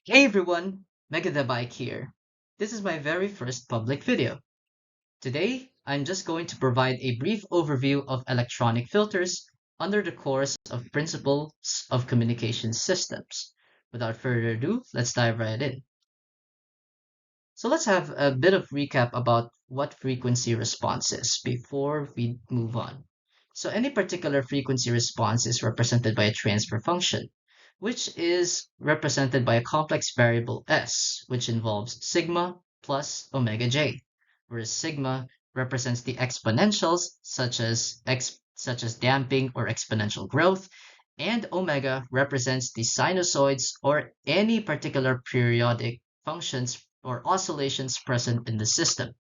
Hey everyone, megaTheBIKE here. This is my very first public video. Today, I'm just going to provide a brief overview of electronic filters under the course of Principles of Communication Systems. Without further ado, let's dive right in. So let's have a bit of recap about what frequency response is before we move on. So any particular frequency response is represented by a transfer function, which is represented by a complex variable s, which involves sigma plus omega j, whereas sigma represents the exponentials such as damping or exponential growth, and omega represents the sinusoids or any particular periodic functions or oscillations present in the system.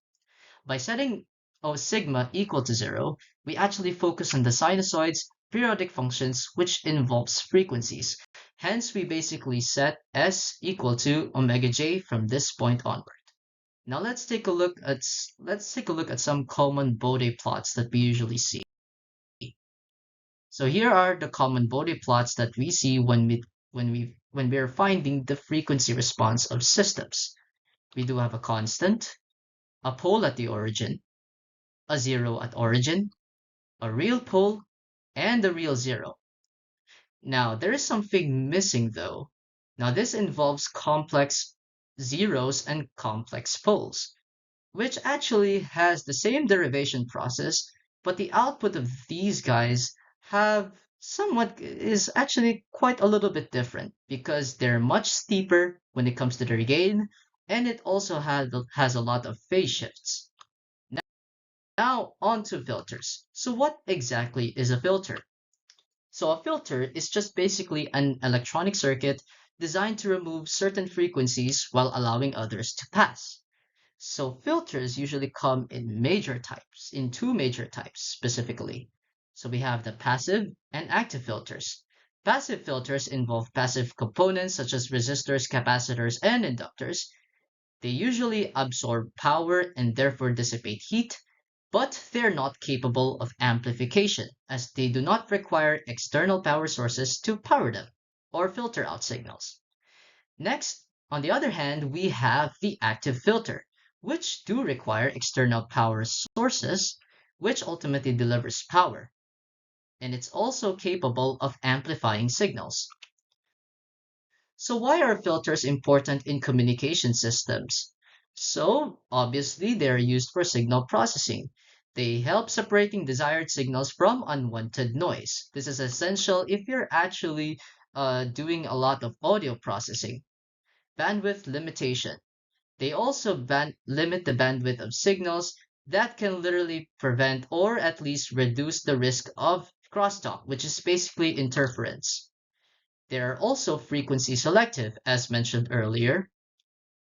By setting O sigma equal to 0, we actually focus on the sinusoids, periodic functions, which involves frequencies. Hence, we basically set S equal to omega j from this point onward. Now let's take a look at some common Bode plots that we usually see. So here are the common Bode plots that we see when we are finding the frequency response of systems. We do have a constant, a pole at the origin, a zero at origin, a real pole, and a real zero. Now, there is something missing though. Now, this involves complex zeros and complex poles, which actually has the same derivation process, but the output of these guys is actually quite a little bit different because they're much steeper when it comes to their gain, and it also has a lot of phase shifts. Now on to filters. So what exactly is a filter? So a filter is just basically an electronic circuit designed to remove certain frequencies while allowing others to pass. So filters usually come in two major types specifically. So we have the passive and active filters. Passive filters involve passive components such as resistors, capacitors, and inductors. They usually absorb power and therefore dissipate heat, but they're not capable of amplification as they do not require external power sources to power them or filter out signals. Next, on the other hand, we have the active filter, which do require external power sources, which ultimately delivers power, and it's also capable of amplifying signals. So why are filters important in communication systems? So obviously they're used for signal processing. They help separating desired signals from unwanted noise. This is essential if you're actually doing a lot of audio processing. Bandwidth limitation. They also limit the bandwidth of signals that can literally prevent or at least reduce the risk of crosstalk, which is basically interference. They are also frequency selective, as mentioned earlier.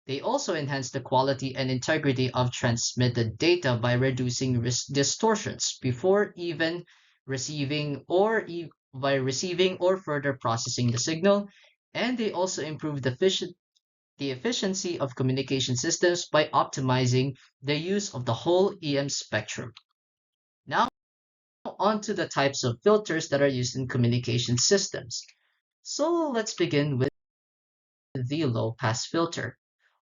They also enhance the quality and integrity of transmitted data by reducing distortions before even by receiving or further processing the signal. And they also improve the efficiency of communication systems by optimizing the use of the whole EM spectrum. Now, on to the types of filters that are used in communication systems. So let's begin with the low-pass filter.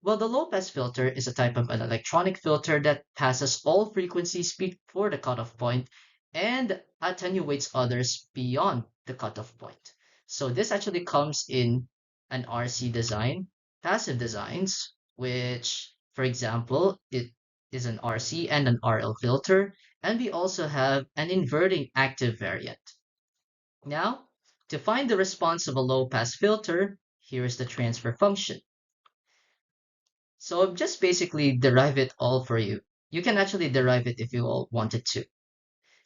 Well, the low-pass filter is a type of an electronic filter that passes all frequencies before the cutoff point and attenuates others beyond the cutoff point. So this actually comes in an RC design, passive designs, which, for example, it is an RC and an RL filter, and we also have an inverting active variant. Now, to find the response of a low-pass filter, here is the transfer function. So I've just basically derive it all for you. You can actually derive it if you all wanted to.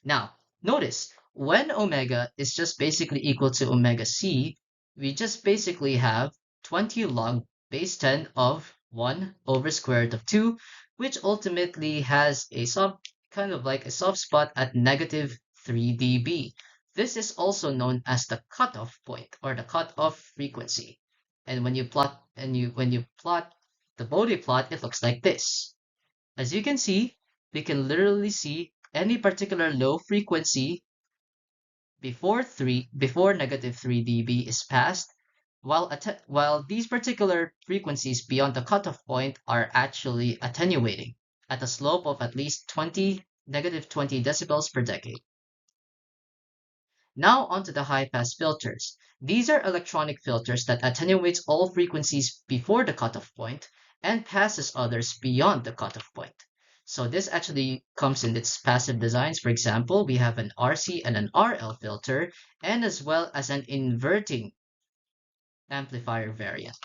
Now, notice, when omega is just basically equal to omega c, we just basically have 20 log base 10 of 1 over square root of 2, which ultimately has a kind of like a soft spot at negative 3 dB. This is also known as the cutoff point or the cutoff frequency. And when you plot the Bode plot, it looks like this. As you can see, we can literally see any particular low frequency before negative 3 dB is passed. while these particular frequencies beyond the cutoff point are actually attenuating at a slope of at least 20 decibels per decade. Now onto the high-pass filters. These are electronic filters that attenuates all frequencies before the cutoff point and passes others beyond the cutoff point. So this actually comes in its passive designs. For example, we have an RC and an RL filter, and as well as an inverting amplifier variant.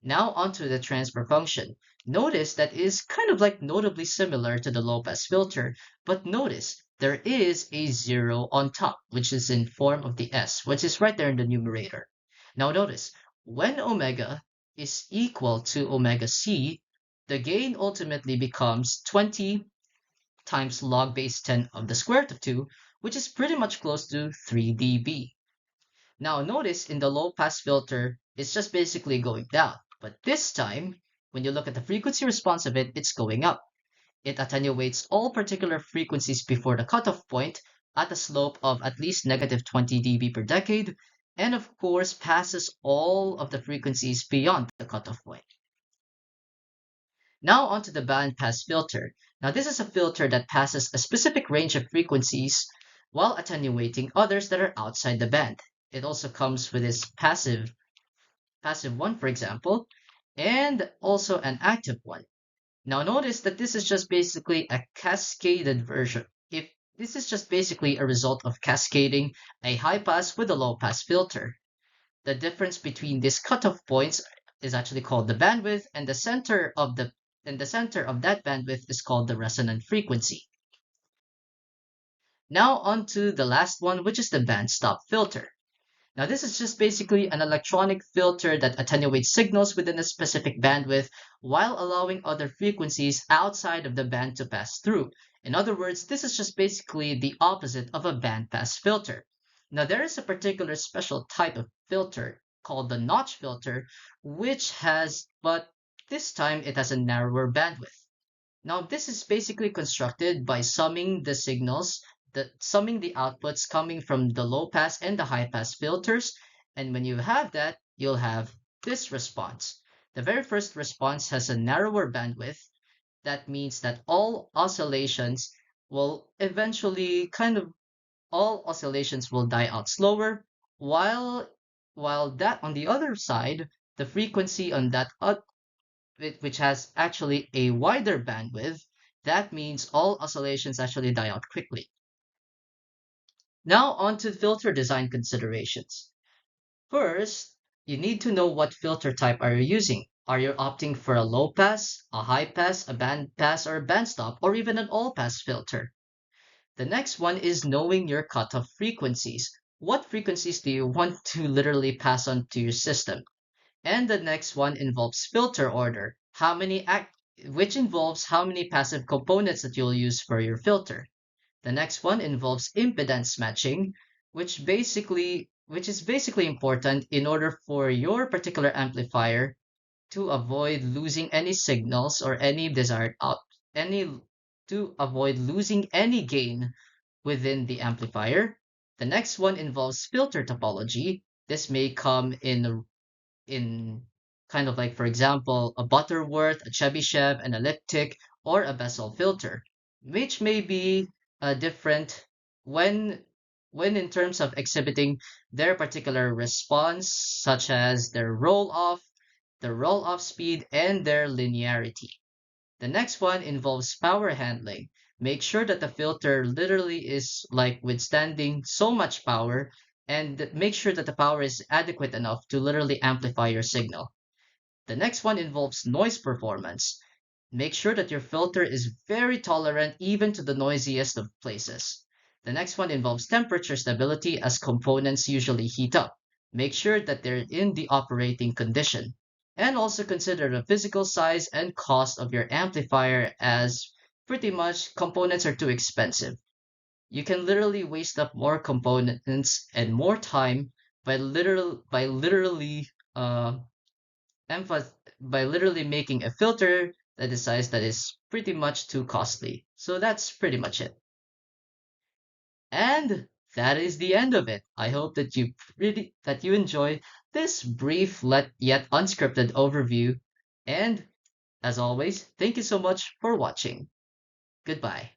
Now onto the transfer function. Notice that is kind of like notably similar to the low pass filter, but notice there is a zero on top, which is in form of the S, which is right there in the numerator. Now notice, when omega is equal to omega C, the gain ultimately becomes 20 times log base 10 of the square root of 2, which is pretty much close to 3 dB. Now notice in the low pass filter, it's just basically going down. But this time, when you look at the frequency response of it, it's going up. It attenuates all particular frequencies before the cutoff point at a slope of at least negative 20 dB per decade, and of course passes all of the frequencies beyond the cutoff point. Now onto the band pass filter. Now this is a filter that passes a specific range of frequencies while attenuating others that are outside the band. It also comes with this passive one, for example, and also an active one. Now notice that this is just basically a cascaded version. If this is just basically a result of cascading a high pass with a low pass filter. The difference between these cutoff points is actually called the bandwidth, and the center of that bandwidth is called the resonant frequency. Now on to the last one, which is the band stop filter. Now this is just basically an electronic filter that attenuates signals within a specific bandwidth while allowing other frequencies outside of the band to pass through. In other words, this is just basically the opposite of a bandpass filter. Now there is a particular special type of filter called the notch filter, but this time it has a narrower bandwidth. Now this is basically constructed by summing the outputs coming from the low pass and the high pass filters. And when you have that, you'll have this response. The very first response has a narrower bandwidth. That means that all oscillations will die out slower, while that on the other side, the frequency on that which has actually a wider bandwidth, that means all oscillations actually die out quickly. Now on to filter design considerations. First, you need to know what filter type are you using. Are you opting for a low pass, a high pass, a band pass, or a band stop, or even an all pass filter? The next one is knowing your cutoff frequencies. What frequencies do you want to literally pass on to your system? And the next one involves filter order, which involves how many passive components that you'll use for your filter. The next one involves impedance matching, which is basically important in order for your particular amplifier to avoid losing any signals or to avoid losing any gain within the amplifier. The next one involves filter topology. This may come in kind of like, for example, a Butterworth, a Chebyshev, an elliptic, or a Bessel filter, which may be different when in terms of exhibiting their particular response, such as their the roll-off speed, and their linearity. The next one involves power handling. Make sure that the filter literally is like withstanding so much power, and make sure that the power is adequate enough to literally amplify your signal. The next one involves noise performance. Make sure that your filter is very tolerant even to the noisiest of places. The next one involves temperature stability, as components usually heat up. Make sure that they're in the operating condition. And also consider the physical size and cost of your amplifier, as pretty much components are too expensive. You can literally waste up more components and more time by literally making a filter that is size that is pretty much too costly. So that's pretty much it. And that is the end of it. I hope that you enjoy this brief yet unscripted overview. And as always, thank you so much for watching. Goodbye.